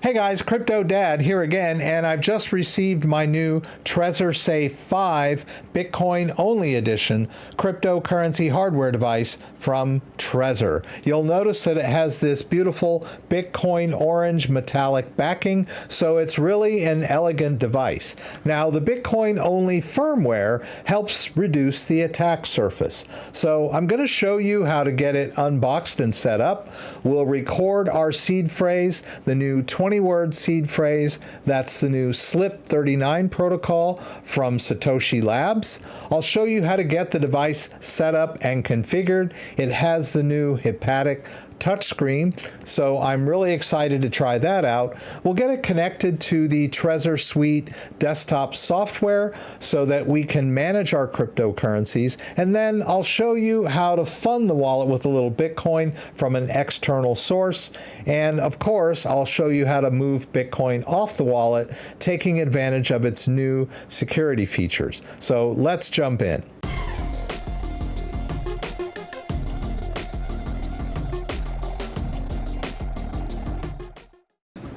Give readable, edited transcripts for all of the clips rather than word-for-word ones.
Hey guys, CryptoDad here again, and I've just received my new Trezor Safe 5 Bitcoin only edition cryptocurrency hardware device from Trezor. You'll notice that it has this beautiful Bitcoin orange metallic backing, so it's really an elegant device. Now, the Bitcoin only firmware helps reduce the attack surface. So I'm going to show you how to get it unboxed and set up. We'll record our seed phrase, the new 20-word seed phrase. That's the new SLIP 39 protocol from Satoshi Labs. I'll show you how to get the device set up and configured. It has the new haptic touchscreen, so I'm really excited to try that out. We'll get it connected to the Trezor Suite desktop software so that we can manage our cryptocurrencies, and then I'll show you how to fund the wallet with a little Bitcoin from an external source, and of course I'll show you how to move Bitcoin off the wallet, taking advantage of its new security features. So let's jump in.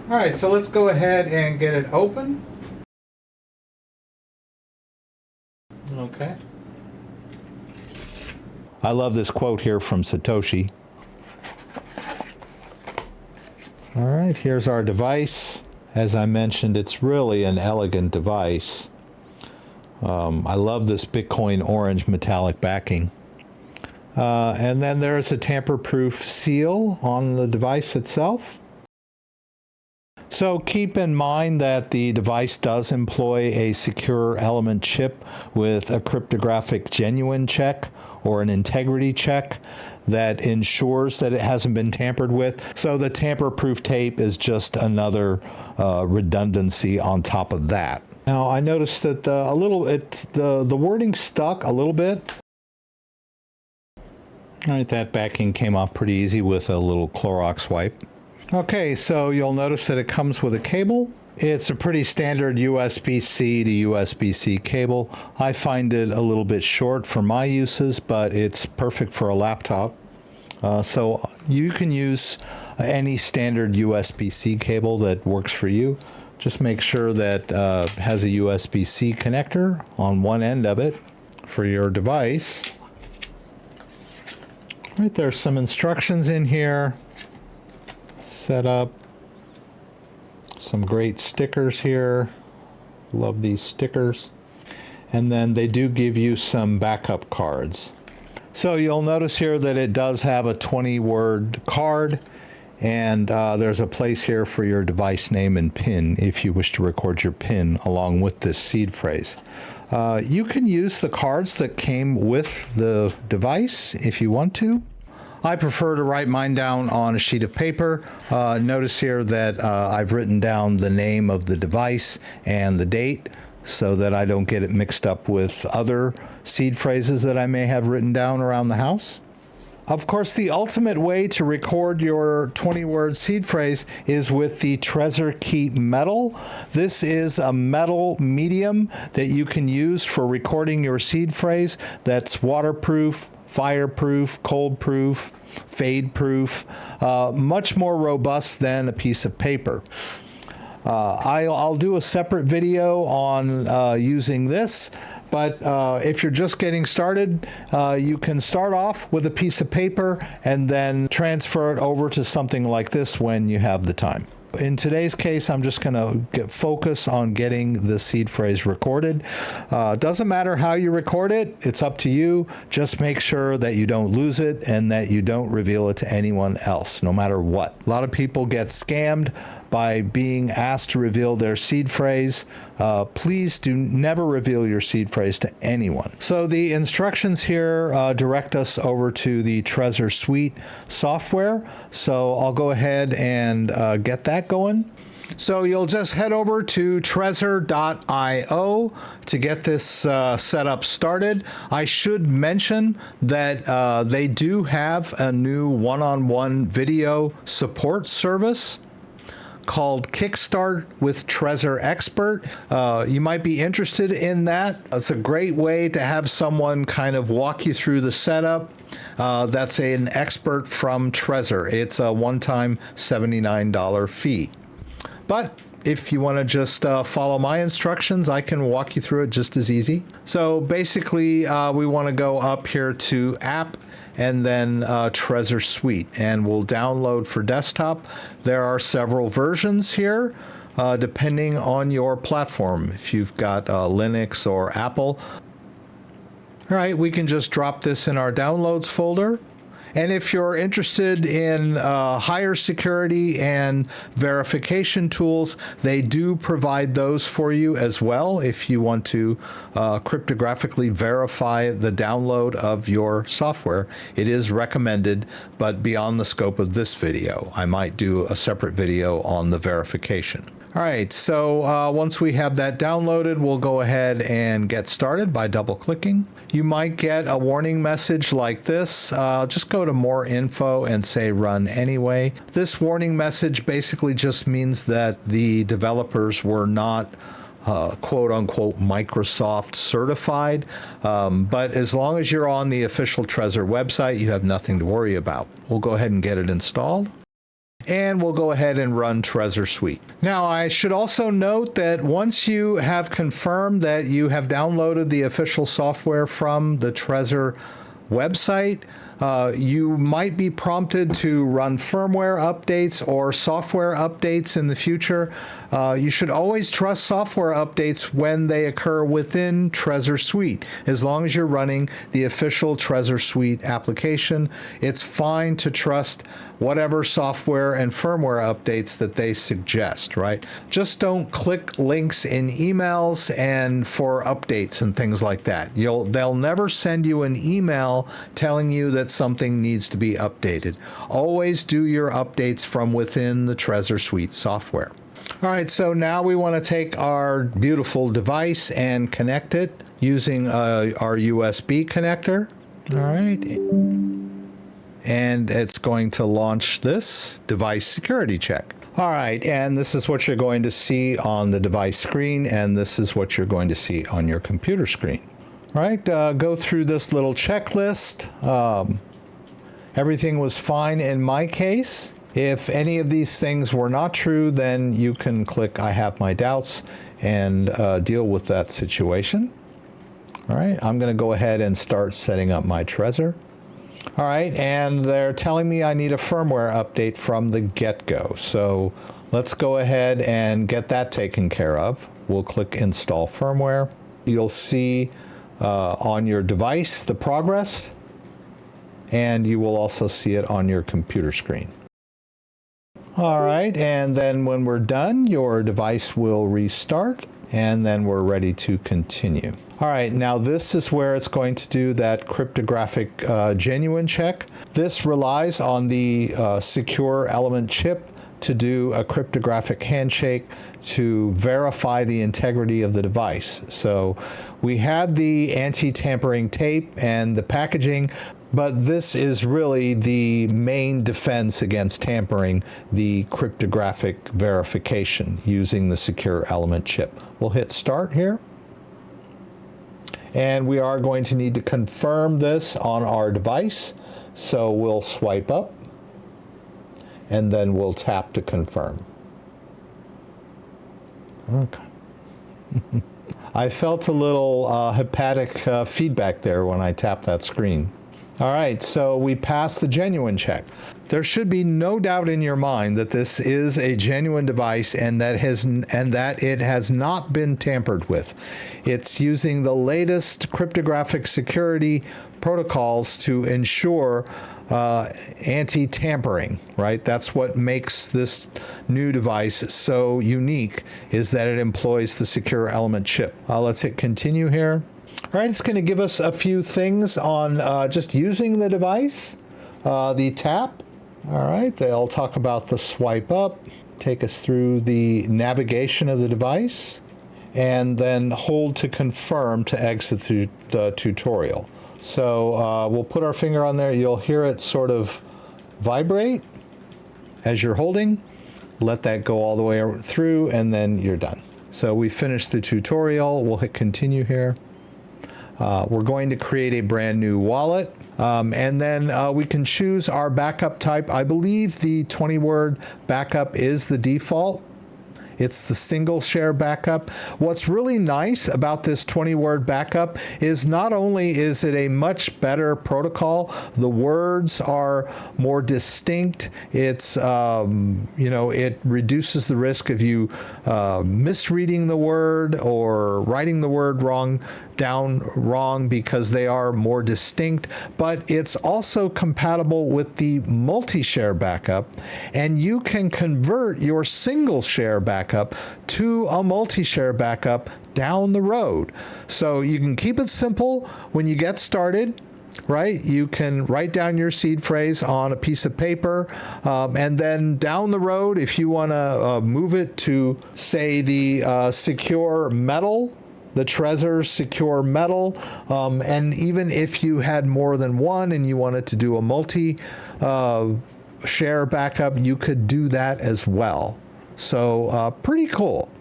All right, so let's go ahead and get it open. Okay. I love this quote here from Satoshi. All right, here's our device. As I mentioned, it's really an elegant device. I love this Bitcoin orange metallic backing. And then there's a tamper-proof seal on the device itself. So keep in mind that the device does employ a secure element chip with a cryptographic genuine check or an integrity check that ensures that it hasn't been tampered with. So the tamper-proof tape is just another redundancy on top of that. Now I noticed that the wording stuck a little bit. All right, that backing came off pretty easy with a little Clorox wipe. Okay, so you'll notice that it comes with a cable. It's a pretty standard USB-C to USB-C cable. I find it a little bit short for my uses, but it's perfect for a laptop. So you can use any standard USB-C cable that works for you. Just make sure that it has a USB-C connector on one end of it for your device. Right, there's some instructions in here. Set up some great stickers here. Love these stickers. And then they do give you some backup cards. So you'll notice here that it does have a 20-word card, and there's a place here for your device name and PIN if you wish to record your PIN along with this seed phrase. You can use the cards that came with the device if you want to. I prefer to write mine down on a sheet of paper. Notice here that I've written down the name of the device and the date so that I don't get it mixed up with other seed phrases that I may have written down around the house. Of course, the ultimate way to record your 20-word seed phrase is with the Trezor Key Metal. This is a metal medium that you can use for recording your seed phrase that's waterproof, fireproof, cold-proof, fade-proof, much more robust than a piece of paper. I'll do a separate video on using this, but if you're just getting started, you can start off with a piece of paper and then transfer it over to something like this when you have the time. In today's case, I'm just going to focus on getting the seed phrase recorded. Doesn't matter how you record it, it's up to you. Just make sure that you don't lose it and that you don't reveal it to anyone else, no matter what. A lot of people get scammed by being asked to reveal their seed phrase. Please do never reveal your seed phrase to anyone. So the instructions here direct us over to the Trezor Suite software. So I'll go ahead and get that going. So you'll just head over to Trezor.io to get this setup started. I should mention that they do have a new one-on-one video support service called Kickstart with Trezor Expert. You might be interested in that. It's a great way to have someone kind of walk you through the setup. That's an expert from Trezor. It's a one-time $79 fee. But if you want to just follow my instructions, I can walk you through it just as easy. So basically, we want to go up here to App and then Trezor Suite, and we'll download for desktop. There are several versions here, depending on your platform. If you've got Linux or Apple. All right, we can just drop this in our downloads folder. And if you're interested in higher security and verification tools, they do provide those for you as well if you want to cryptographically verify the download of your software. It is recommended, but beyond the scope of this video. I might do a separate video on the verification. All right, so once we have that downloaded, we'll go ahead and get started by double-clicking. You might get a warning message like this. Just go to More Info and say Run Anyway. This warning message basically just means that the developers were not quote-unquote Microsoft certified, but as long as you're on the official Trezor website, you have nothing to worry about. We'll go ahead and get it installed. And we'll go ahead and run Trezor Suite. Now, I should also note that once you have confirmed that you have downloaded the official software from the Trezor website, you might be prompted to run firmware updates or software updates in the future. You should always trust software updates when they occur within Trezor Suite. As long as you're running the official Trezor Suite application, it's fine to trust whatever software and firmware updates that they suggest, right? Just don't click links in emails and for updates and things like that. They'll never send you an email telling you that something needs to be updated. Always do your updates from within the Trezor Suite software. All right, so now we want to take our beautiful device and connect it using our USB connector. All right. And it's going to launch this device security check. All right, and this is what you're going to see on the device screen, and this is what you're going to see on your computer screen. All right, go through this little checklist. Everything was fine in my case. If any of these things were not true, then you can click I have my doubts and deal with that situation. All right, I'm going to go ahead and start setting up my Trezor. All right, and they're telling me I need a firmware update from the get-go. So let's go ahead and get that taken care of. We'll click Install Firmware. You'll see on your device the progress, and you will also see it on your computer screen. All right, and then when we're done, your device will restart, and then we're ready to continue. All right, now this is where it's going to do that cryptographic genuine check. This relies on the secure element chip to do a cryptographic handshake to verify the integrity of the device. So we had the anti-tampering tape and the packaging, but this is really the main defense against tampering, the cryptographic verification using the secure element chip. We'll hit start here. And we are going to need to confirm this on our device. So we'll swipe up and then we'll tap to confirm. Okay. I felt a little hepatic feedback there when I tapped that screen. All right, so we passed the genuine check. There should be no doubt in your mind that this is a genuine device and that it has not been tampered with. It's using the latest cryptographic security protocols to ensure anti-tampering, right? That's what makes this new device so unique, is that it employs the secure element chip. Let's hit continue here. All right, it's going to give us a few things on just using the device. The tap. All right, they'll talk about the swipe up, take us through the navigation of the device, and then hold to confirm to exit the tutorial. So we'll put our finger on there. You'll hear it sort of vibrate as you're holding. Let that go all the way through, and then you're done. So we finished the tutorial. We'll hit continue here. We're going to create a brand new wallet, and then we can choose our backup type. I believe the 20-word backup is the default. It's the single share backup. What's really nice about this 20-word backup is not only is it a much better protocol, the words are more distinct. It's, it reduces the risk of you misreading the word or writing the word down wrong because they are more distinct, but it's also compatible with the multi-share backup, and you can convert your single share backup to a multi-share backup down the road. So you can keep it simple when you get started, right? You can write down your seed phrase on a piece of paper, and then down the road, if you want to move it to, say, the secure metal, the Trezor secure metal, and even if you had more than one and you wanted to do a multi-share backup, you could do that as well. So pretty cool.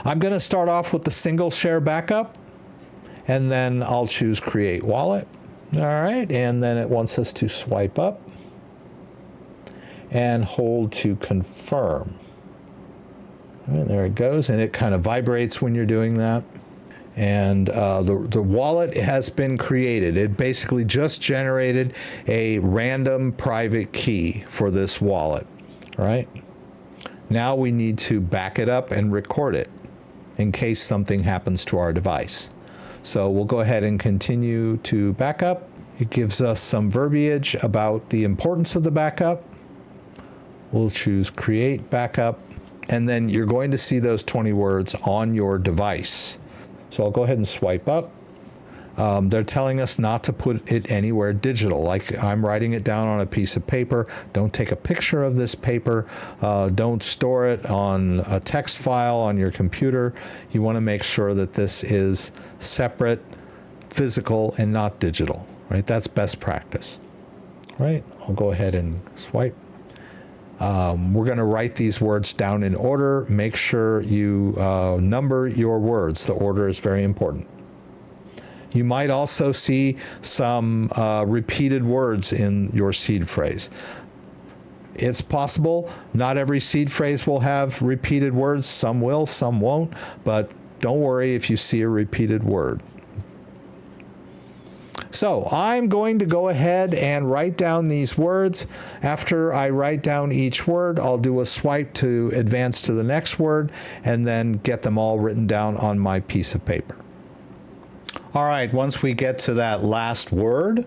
I'm going to start off with the single share backup, and then I'll choose Create Wallet. All right, and then it wants us to swipe up and hold to confirm. And there it goes, and it kind of vibrates when you're doing that. And the wallet has been created. It basically just generated a random private key for this wallet, right? Now we need to back it up and record it in case something happens to our device. So we'll go ahead and continue to backup. It gives us some verbiage about the importance of the backup. We'll choose Create Backup, and then you're going to see those 20 words on your device. So I'll go ahead and swipe up. They're telling us not to put it anywhere digital. Like I'm writing it down on a piece of paper. Don't take a picture of this paper. Don't store it on a text file on your computer. You want to make sure that this is separate, physical, and not digital, right? That's best practice, right? I'll go ahead and swipe. We're going to write these words down in order. Make sure you number your words. The order is very important. You might also see some repeated words in your seed phrase. It's possible not every seed phrase will have repeated words. Some will, some won't, but don't worry if you see a repeated word. So I'm going to go ahead and write down these words. After I write down each word, I'll do a swipe to advance to the next word and then get them all written down on my piece of paper. All right, once we get to that last word,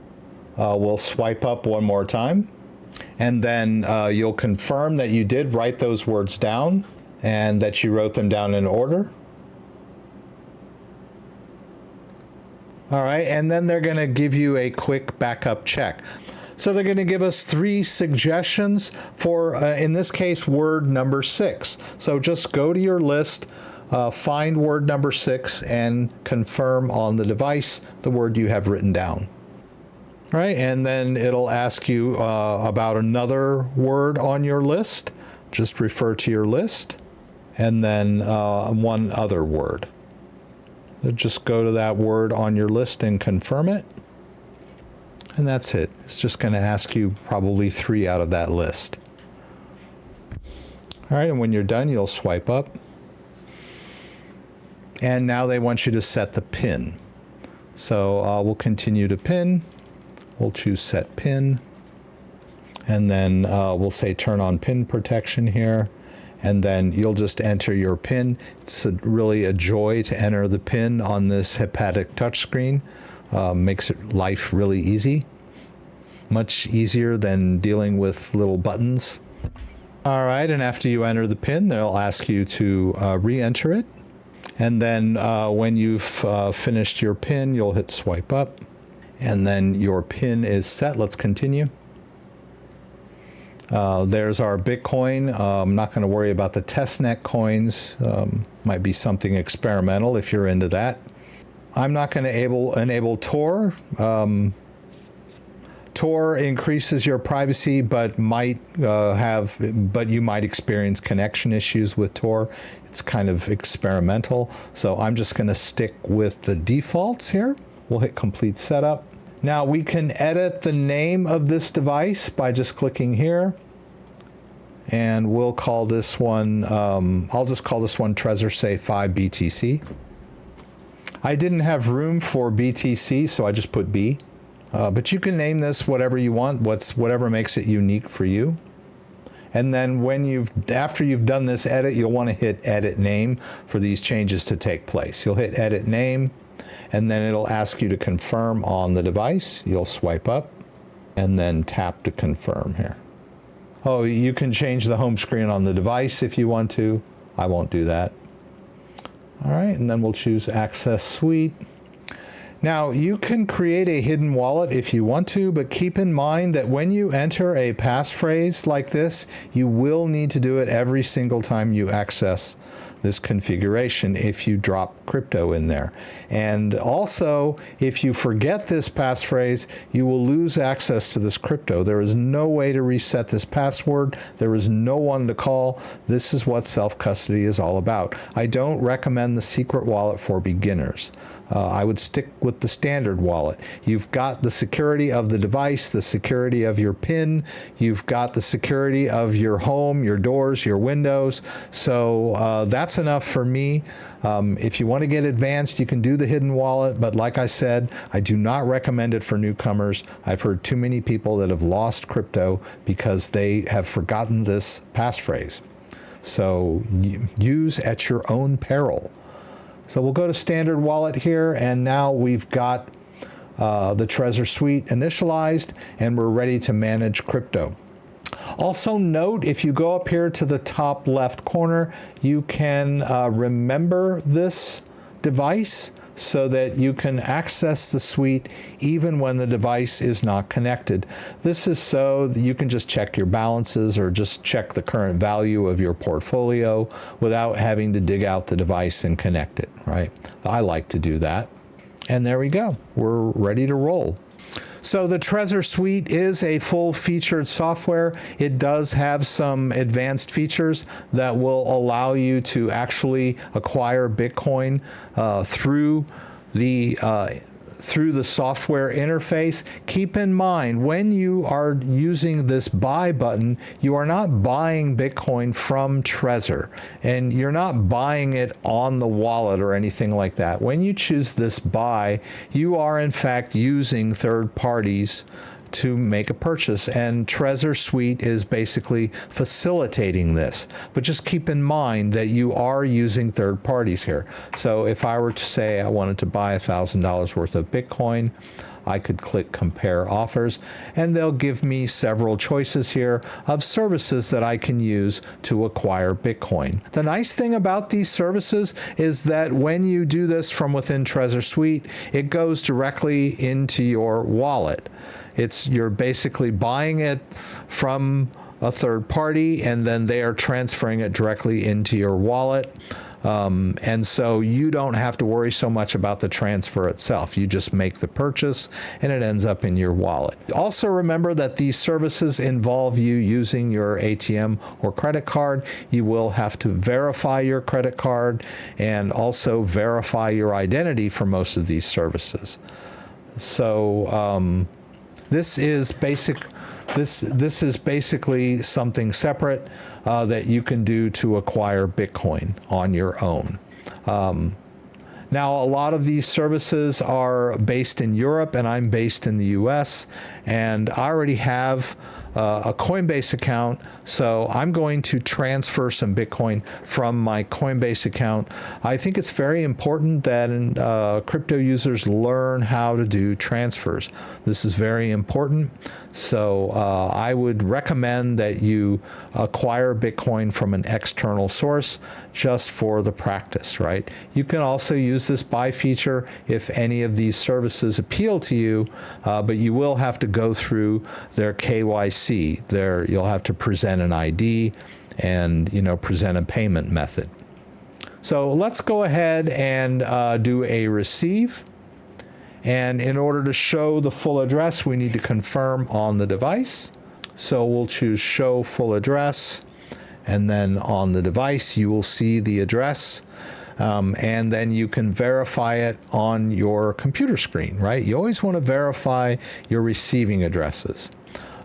we'll swipe up one more time, and then you'll confirm that you did write those words down and that you wrote them down in order. All right, and then they're going to give you a quick backup check. So they're going to give us 3 suggestions for, in this case, word number 6. So just go to your list, find word number 6, and confirm on the device the word you have written down. All right, and then it'll ask you about another word on your list. Just refer to your list, and then one other word. Just go to that word on your list and confirm it. And that's it. It's just going to ask you probably 3 out of that list. All right, and when you're done, you'll swipe up. And now they want you to set the PIN. So we'll continue to PIN. We'll choose Set PIN. And then we'll say Turn on PIN Protection here. And then you'll just enter your PIN. It's really a joy to enter the PIN on this haptic touchscreen. Makes life really easy. Much easier than dealing with little buttons. All right, and after you enter the PIN, they'll ask you to re-enter it. And then when you've finished your PIN, you'll hit swipe up. And then your PIN is set. Let's continue. There's our Bitcoin. I'm not going to worry about the testnet coins. Might be something experimental if you're into that. I'm not going to enable Tor. Tor increases your privacy, but you might experience connection issues with Tor. It's kind of experimental. So I'm just going to stick with the defaults here. We'll hit complete setup. Now we can edit the name of this device by just clicking here. and we'll call this one, I'll just call this one Trezor Safe 5 BTC. I didn't have room for BTC, so I just put B. But you can name this whatever you want, whatever makes it unique for you. And then after you've done this edit, you'll want to hit edit name for these changes to take place. You'll hit edit name, and then it'll ask you to confirm on the device. You'll swipe up and then tap to confirm here. Oh, you can change the home screen on the device if you want to. I won't do that. All right, and then we'll choose Access Suite. Now, you can create a hidden wallet if you want to, but keep in mind that when you enter a passphrase like this, you will need to do it every single time you access this configuration if you drop crypto in there. And also, if you forget this passphrase, you will lose access to this crypto. There is no way to reset this password. There is no one to call. This is what self-custody is all about. I don't recommend the secret wallet for beginners. I would stick with the standard wallet. You've got the security of the device, the security of your PIN, you've got the security of your home, your doors, your windows. So that's enough for me. If you want to get advanced, you can do the hidden wallet, but like I said, I do not recommend it for newcomers. I've heard too many people that have lost crypto because they have forgotten this passphrase. So use at your own peril. So we'll go to standard wallet here, and now we've got the Trezor Suite initialized, and we're ready to manage crypto. Also note, if you go up here to the top left corner, you can remember this device so that you can access the suite even when the device is not connected. This is so that you can just check your balances or just check the current value of your portfolio without having to dig out the device and connect it, right? I like to do that. And there we go. We're ready to roll. So the Trezor Suite is a full-featured software. It does have some advanced features that will allow you to actually acquire Bitcoin through the software interface. Keep in mind, when you are using this buy button, you are not buying Bitcoin from Trezor, and you're not buying it on the wallet or anything like that. When you choose this buy, you are in fact using third parties to make a purchase, and Trezor Suite is basically facilitating this. But just keep in mind that you are using third parties here. So if I were to say I wanted to buy $1,000 worth of Bitcoin, I could click compare offers, and they'll give me several choices here of services that I can use to acquire Bitcoin. The nice thing about these services is that when you do this from within Trezor Suite, it goes directly into your wallet. You're basically buying it from a third party, and then they are transferring it directly into your wallet. And so you don't have to worry so much about the transfer itself. You just make the purchase and it ends up in your wallet. Also remember that these services involve you using your ATM or credit card. You will have to verify your credit card and also verify your identity for most of these services. So this is basically something separate that you can do to acquire Bitcoin on your own. Now, a lot of these services are based in Europe, and I'm based in the US, and I already have a Coinbase account, so I'm going to transfer some Bitcoin from my Coinbase account. I think it's very important that crypto users learn how to do transfers. This is very important. So I would recommend that you acquire Bitcoin from an external source just for the practice, right? You can also use this buy feature if any of these services appeal to you, but you will have to go through their KYC. You'll have to present an ID and present a payment method. So let's go ahead and do a receive. And in order to show the full address, we need to confirm on the device. So we'll choose show full address, and then on the device you will see the address, and then you can verify it on your computer screen, right? You always want to verify your receiving addresses.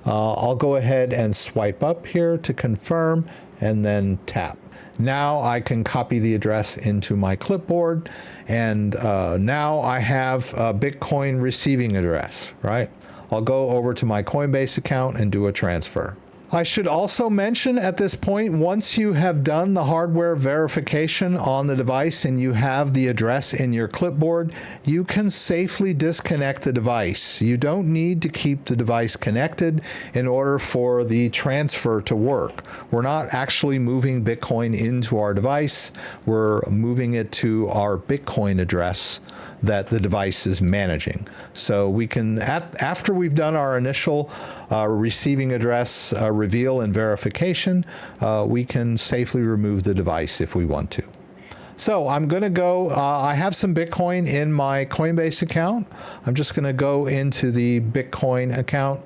I'll go ahead and swipe up here to confirm and then tap. Now I can copy the address into my clipboard, and now I have a Bitcoin receiving address, right? I'll go over to my Coinbase account and do a transfer. I should also mention at this point, once you have done the hardware verification on the device and you have the address in your clipboard, you can safely disconnect the device. You don't need to keep the device connected in order for the transfer to work. We're not actually moving Bitcoin into our device. We're moving it to our Bitcoin address that the device is managing. So we can, after we've done our initial receiving address reveal and verification, we can safely remove the device if we want to. So I'm going to go, I have some Bitcoin in my Coinbase account. I'm just going to go into the Bitcoin account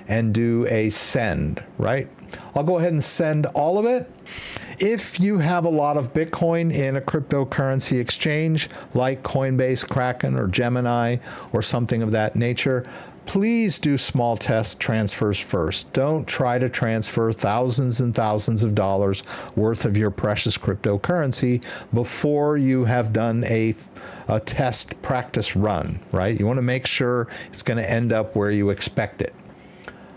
and do a send, right? I'll go ahead and send all of it. If you have a lot of Bitcoin in a cryptocurrency exchange like Coinbase, Kraken, or Gemini, or something of that nature, please do small test transfers first. Don't try to transfer thousands and thousands of dollars worth of your precious cryptocurrency before you have done a test practice run, right? You want to make sure it's going to end up where you expect it.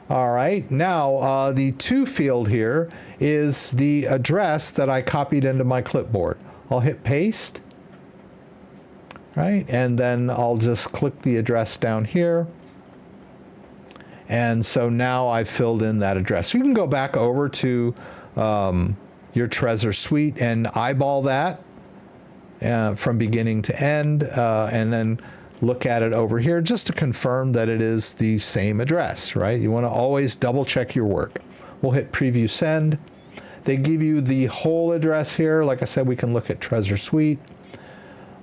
All right, now the to field here is the address that I copied into my clipboard. I'll hit paste, right? And then I'll just click the address down here. And so now I've filled in that address. So you can go back over to your Trezor Suite and eyeball that from beginning to end, and then look at it over here just to confirm that it is the same address, right? You want to always double check your work. We'll hit preview send. They give you the whole address here. Like I said, we can look at Trezor Suite.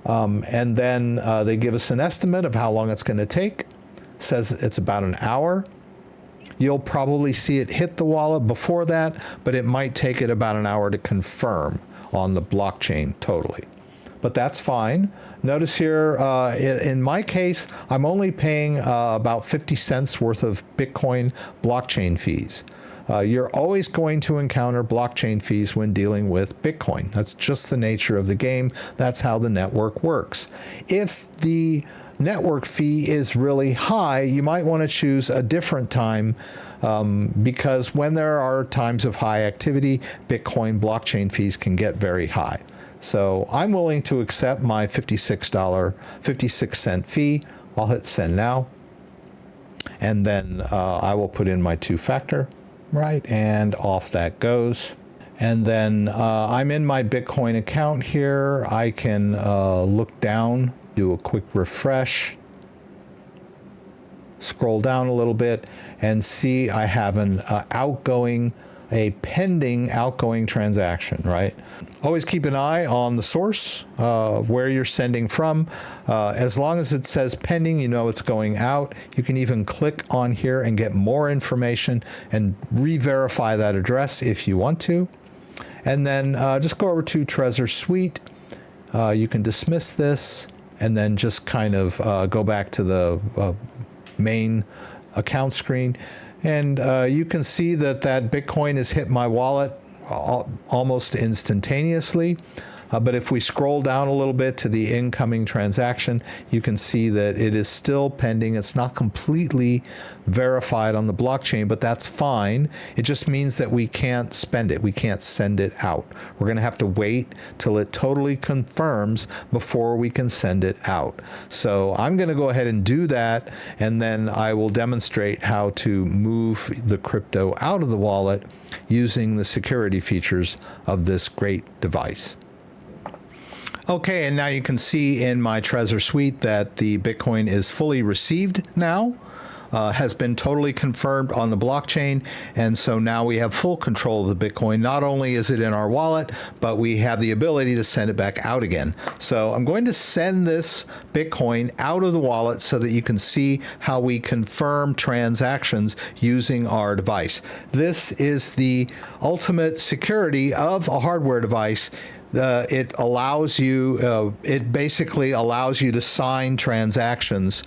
And then they give us an estimate of how long it's going to take. It says it's about an hour. You'll probably see it hit the wallet before that, but it might take it about an hour to confirm on the blockchain totally. But that's fine. Notice here, in my case, I'm only paying about 50 cents worth of Bitcoin blockchain fees. You're always going to encounter blockchain fees when dealing with Bitcoin. That's just the nature of the game. That's how the network works. If the network fee is really high, you might want to choose a different time because when there are times of high activity, Bitcoin blockchain fees can get very high. So I'm willing to accept my $56 fee. I'll hit send now. And then I will put in my two-factor, right? And off that goes. And then I'm in my Bitcoin account here. I can look down, do a quick refresh, scroll down a little bit, and see I have an a pending outgoing transaction, right? Always keep an eye on the source, where you're sending from. As long as it says pending, you know it's going out. You can even click on here and get more information and re-verify that address if you want to. And then just go over to Trezor Suite. You can dismiss this and then just kind of go back to the main account screen. And you can see that Bitcoin has hit my wallet almost instantaneously. But if we scroll down a little bit to the incoming transaction, you can see that it is still pending. It's not completely verified on the blockchain, but that's fine. It just means that we can't spend it. We can't send it out. We're going to have to wait till it totally confirms before we can send it out. So I'm going to go ahead and do that, and then I will demonstrate how to move the crypto out of the wallet using the security features of this great device. Okay, and now you can see in my Trezor Suite that the Bitcoin is fully received now, has been totally confirmed on the blockchain, and so now we have full control of the Bitcoin. Not only is it in our wallet, but we have the ability to send it back out again. So I'm going to send this Bitcoin out of the wallet so that you can see how we confirm transactions using our device. This is the ultimate security of a hardware device. it allows you, it basically allows you to sign transactions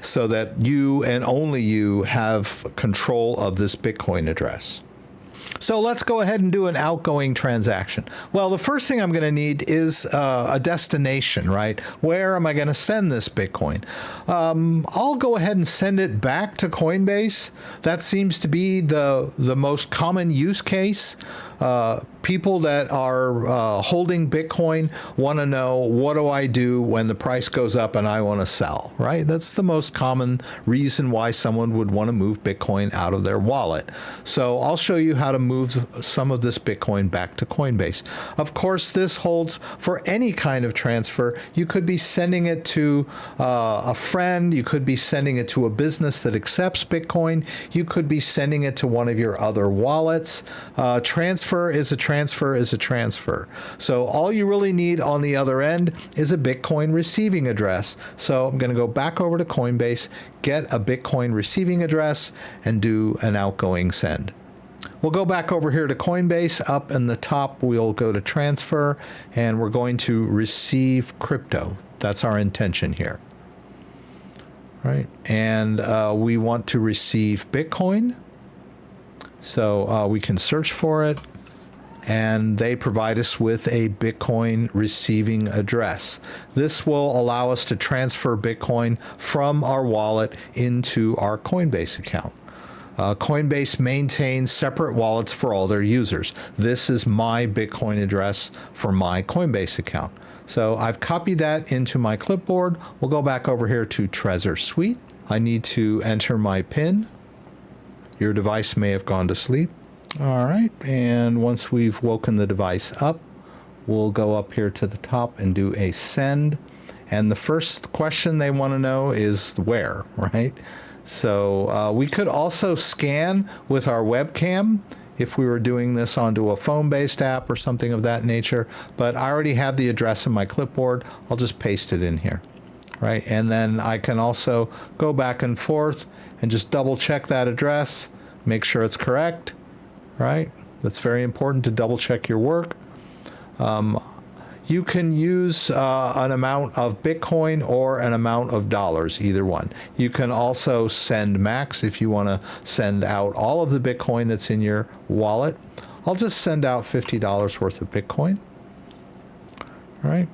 so that you and only you have control of this Bitcoin address. So let's go ahead and do an outgoing transaction. Well, the first thing I'm going to need is a destination, right? Where am I going to send this Bitcoin? I'll go ahead and send it back to Coinbase. That seems to be the most common use case. People that are holding Bitcoin want to know, what do I do when the price goes up and I want to sell, right? That's the most common reason why someone would want to move Bitcoin out of their wallet. So I'll show you how to move some of this Bitcoin back to Coinbase. Of course, this holds for any kind of transfer. You could be sending it to a friend. You could be sending it to a business that accepts Bitcoin. You could be sending it to one of your other wallets. Transfer is a transfer is a transfer. So all you really need on the other end is a Bitcoin receiving address. So I'm going to go back over to Coinbase, get a Bitcoin receiving address, and do an outgoing send. We'll go back over here to Coinbase. Up in the top, we'll go to transfer, and we're going to receive crypto. That's our intention here. Right? And we want to receive Bitcoin. So we can search for it, and they provide us with a Bitcoin receiving address. This will allow us to transfer Bitcoin from our wallet into our Coinbase account. Coinbase maintains separate wallets for all their users. This is my Bitcoin address for my Coinbase account. So I've copied that into my clipboard. We'll go back over here to Trezor Suite. I need to enter my PIN. Your device may have gone to sleep. All right, and once we've woken the device up, we'll go up here to the top and do a send. And the first question they want to know is where, right? So we could also scan with our webcam if we were doing this onto a phone-based app or something of that nature, but I already have the address in my clipboard. I'll just paste it in here, right? And then I can also go back and forth and just double check that address, make sure it's correct, right? That's very important to double check your work. You can use an amount of Bitcoin or an amount of dollars, either one. You can also send max if you want to send out all of the Bitcoin that's in your wallet. I'll just send out $50 worth of Bitcoin. All right.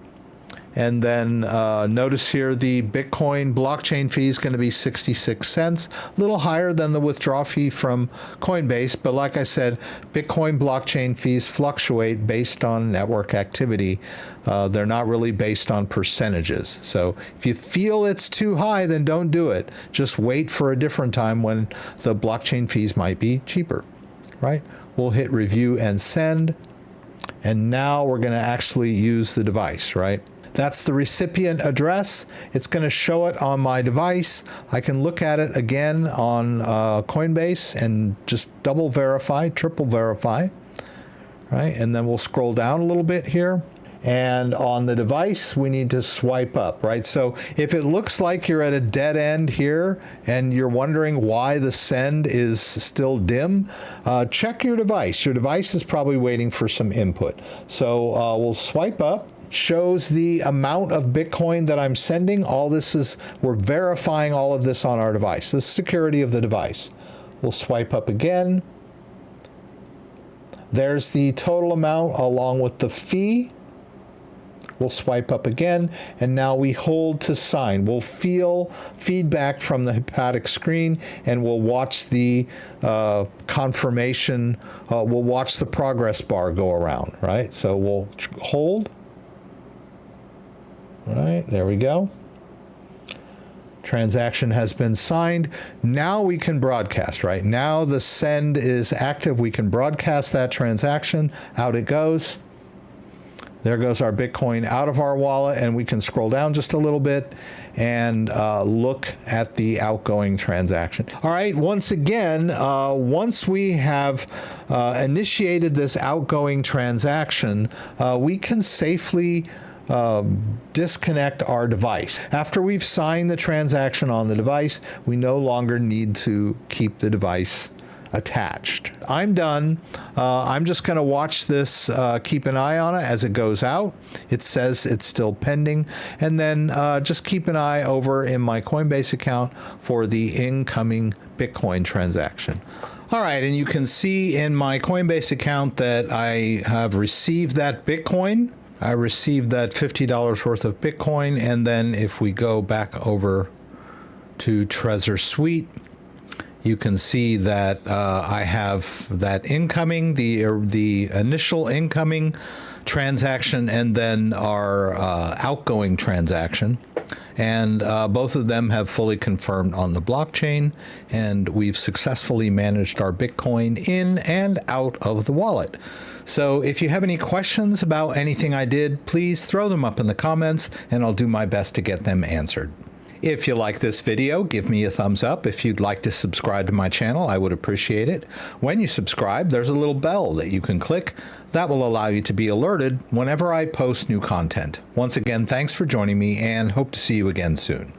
And then notice here the Bitcoin blockchain fee is going to be 66 cents, a little higher than the withdrawal fee from Coinbase. But like I said, Bitcoin blockchain fees fluctuate based on network activity. They're not really based on percentages. So if you feel it's too high, then don't do it. Just wait for a different time when the blockchain fees might be cheaper, right? We'll hit review and send. And now we're going to actually use the device, right? That's the recipient address. It's going to show it on my device. I can look at it again on Coinbase and just double verify, triple verify, right? And then we'll scroll down a little bit here. And on the device, we need to swipe up, right? So if it looks like you're at a dead end here and you're wondering why the send is still dim, check your device. Your device is probably waiting for some input. So we'll swipe up. Shows the amount of Bitcoin that I'm sending. All this is, we're verifying all of this on our device, the security of the device. We'll swipe up again. There's the total amount along with the fee. We'll swipe up again, and now we hold to sign. We'll feel feedback from the haptic screen, and we'll watch the confirmation. We'll watch the progress bar go around, right? So we'll hold. All right, there we go. Transaction has been signed. Now we can broadcast, right? Now the send is active. We can broadcast that transaction. Out it goes. There goes our Bitcoin out of our wallet, and we can scroll down just a little bit and look at the outgoing transaction. All right, once again, once we have initiated this outgoing transaction, we can safely disconnect our device. After we've signed the transaction on the device, we no longer need to keep the device attached. I'm done. I'm just going to watch this, keep an eye on it as it goes out. It says it's still pending. And then just keep an eye over in my Coinbase account for the incoming Bitcoin transaction. All right, and you can see in my Coinbase account that I have received that Bitcoin. I received that $50 worth of Bitcoin. And then if we go back over to Trezor Suite, you can see that I have that incoming, the initial incoming transaction, and then our outgoing transaction. And both of them have fully confirmed on the blockchain, and we've successfully managed our Bitcoin in and out of the wallet. So if you have any questions about anything I did, please throw them up in the comments, and I'll do my best to get them answered. If you like this video, give me a thumbs up. If you'd like to subscribe to my channel, I would appreciate it. When you subscribe, there's a little bell that you can click. That will allow you to be alerted whenever I post new content. Once again, thanks for joining me, and hope to see you again soon.